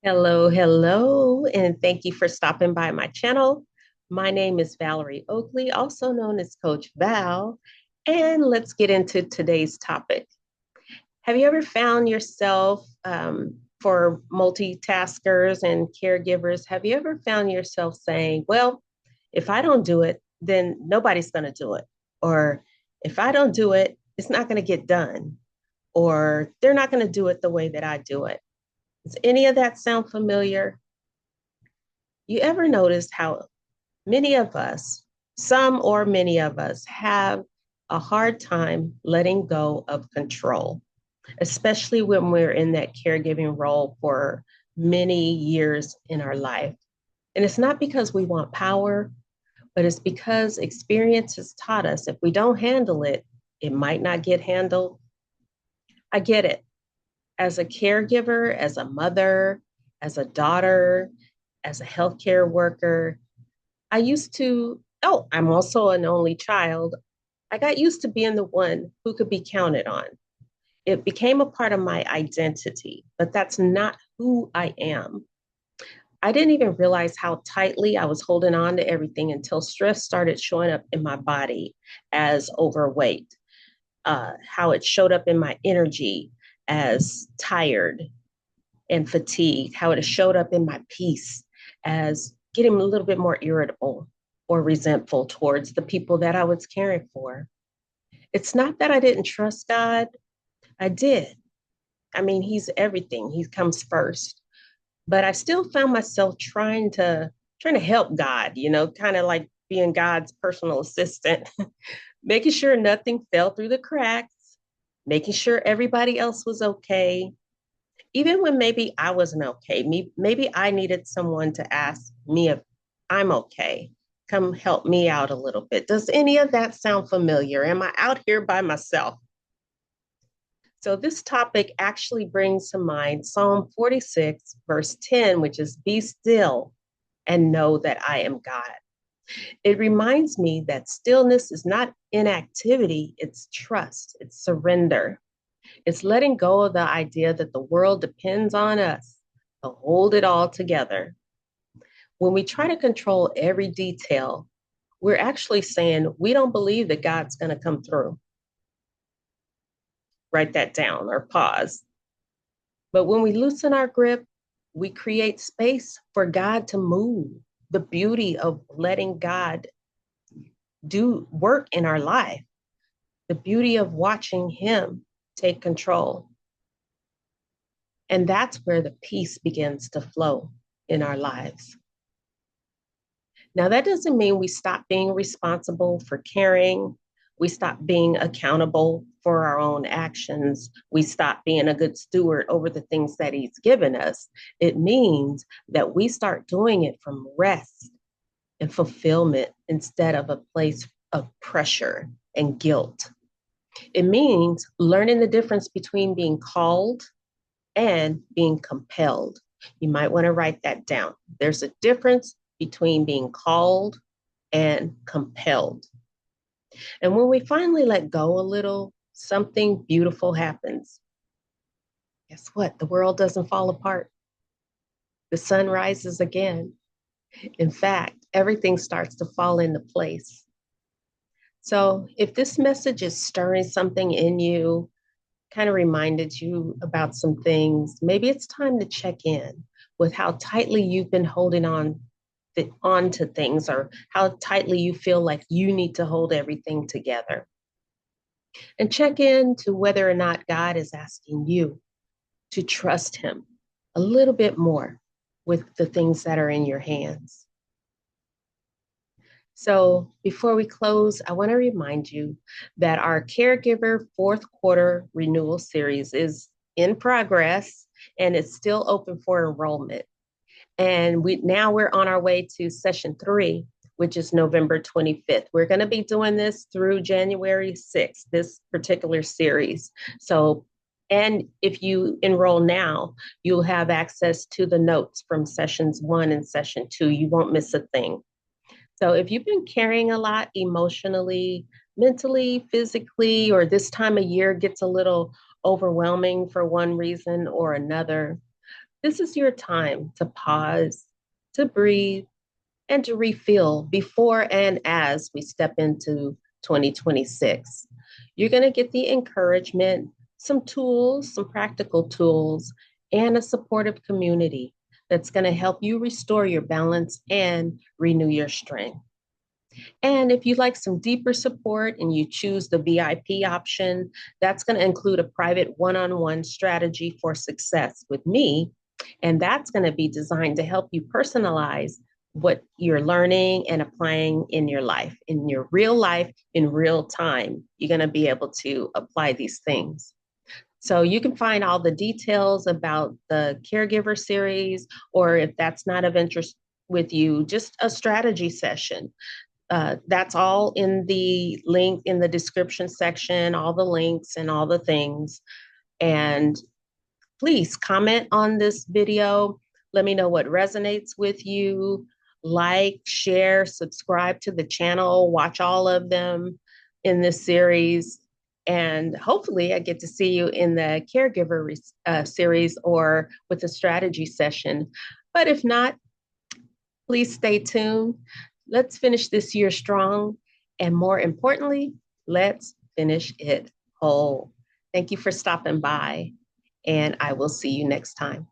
Hello, hello, and thank you for stopping by my channel. My name is Valerie Oakley, also known as Coach Val, and let's get into today's topic. Have you ever found yourself, for multitaskers and caregivers, have you ever found yourself saying, well, if I don't do it, then nobody's going to do it? Or if I don't do it, it's not going to get done. Or they're not going to do it the way that I do it. Does any of that sound familiar? You ever noticed how many of us, some or many of us, have a hard time letting go of control, especially when we're in that caregiving role for many years in our life? And it's not because we want power, but it's because experience has taught us if we don't handle it, it might not get handled. I get it. As a caregiver, as a mother, as a daughter, as a healthcare worker, I used to, oh, I'm also an only child. I got used to being the one who could be counted on. It became a part of my identity, but that's not who I am. I didn't even realize how tightly I was holding on to everything until stress started showing up in my body as overweight, how it showed up in my energy as tired and fatigued, how it showed up in my peace as getting a little bit more irritable or resentful towards the people that I was caring for. It's not that I didn't trust God, I did. I mean, He's everything, He comes first. But I still found myself trying to help God, kind of like being God's personal assistant, making sure nothing fell through the cracks, making sure everybody else was okay, even when maybe I wasn't okay. Maybe I needed someone to ask me if I'm okay. Come help me out a little bit. Does any of that sound familiar? Am I out here by myself? So, this topic actually brings to mind Psalm 46, verse 10, which is be still and know that I am God. It reminds me that stillness is not inactivity, it's trust, it's surrender. It's letting go of the idea that the world depends on us to hold it all together. When we try to control every detail, we're actually saying we don't believe that God's going to come through. Write that down or pause. But when we loosen our grip, we create space for God to move. The beauty of letting God do work in our life, the beauty of watching Him take control. And that's where the peace begins to flow in our lives. Now, that doesn't mean we stop being responsible for caring. We stop being accountable for our own actions. We stop being a good steward over the things that He's given us. It means that we start doing it from rest and fulfillment instead of a place of pressure and guilt. It means learning the difference between being called and being compelled. You might want to write that down. There's a difference between being called and compelled. And when we finally let go a little, something beautiful happens. Guess what? The world doesn't fall apart. The sun rises again. In fact, everything starts to fall into place. So if this message is stirring something in you, kind of reminded you about some things, maybe it's time to check in with how tightly you've been holding on to things, or how tightly you feel like you need to hold everything together. And check in to whether or not God is asking you to trust Him a little bit more with the things that are in your hands. So before we close, I want to remind you that our Caregiver fourth quarter renewal series is in progress and it's still open for enrollment. And we're on our way to session 3, which is November 25th. We're going to be doing this through January 6th, this particular series. So, and if you enroll now, you'll have access to the notes from sessions 1 and session 2. You won't miss a thing. So if you've been carrying a lot emotionally, mentally, physically, or this time of year gets a little overwhelming for one reason or another, This is your time to pause, to breathe, and to refill before and as we step into 2026. You're going to get the encouragement, some tools, some practical tools, and a supportive community that's going to help you restore your balance and renew your strength. And if you'd like some deeper support and you choose the VIP option, that's going to include a private one on one strategy for success with me. And that's going to be designed to help you personalize what you're learning and applying in your life, in real time. You're going to be able to apply these things. So you can find all the details about the Caregiver series, or if that's not of interest with you, just a strategy session. That's all in the link in the description section, all the links and all the things. And please comment on this video. Let me know what resonates with you. Like, share, subscribe to the channel, watch all of them in this series. And hopefully, I get to see you in the Caregiver series or with a strategy session. But if not, please stay tuned. Let's finish this year strong. And more importantly, let's finish it whole. Thank you for stopping by, and I will see you next time.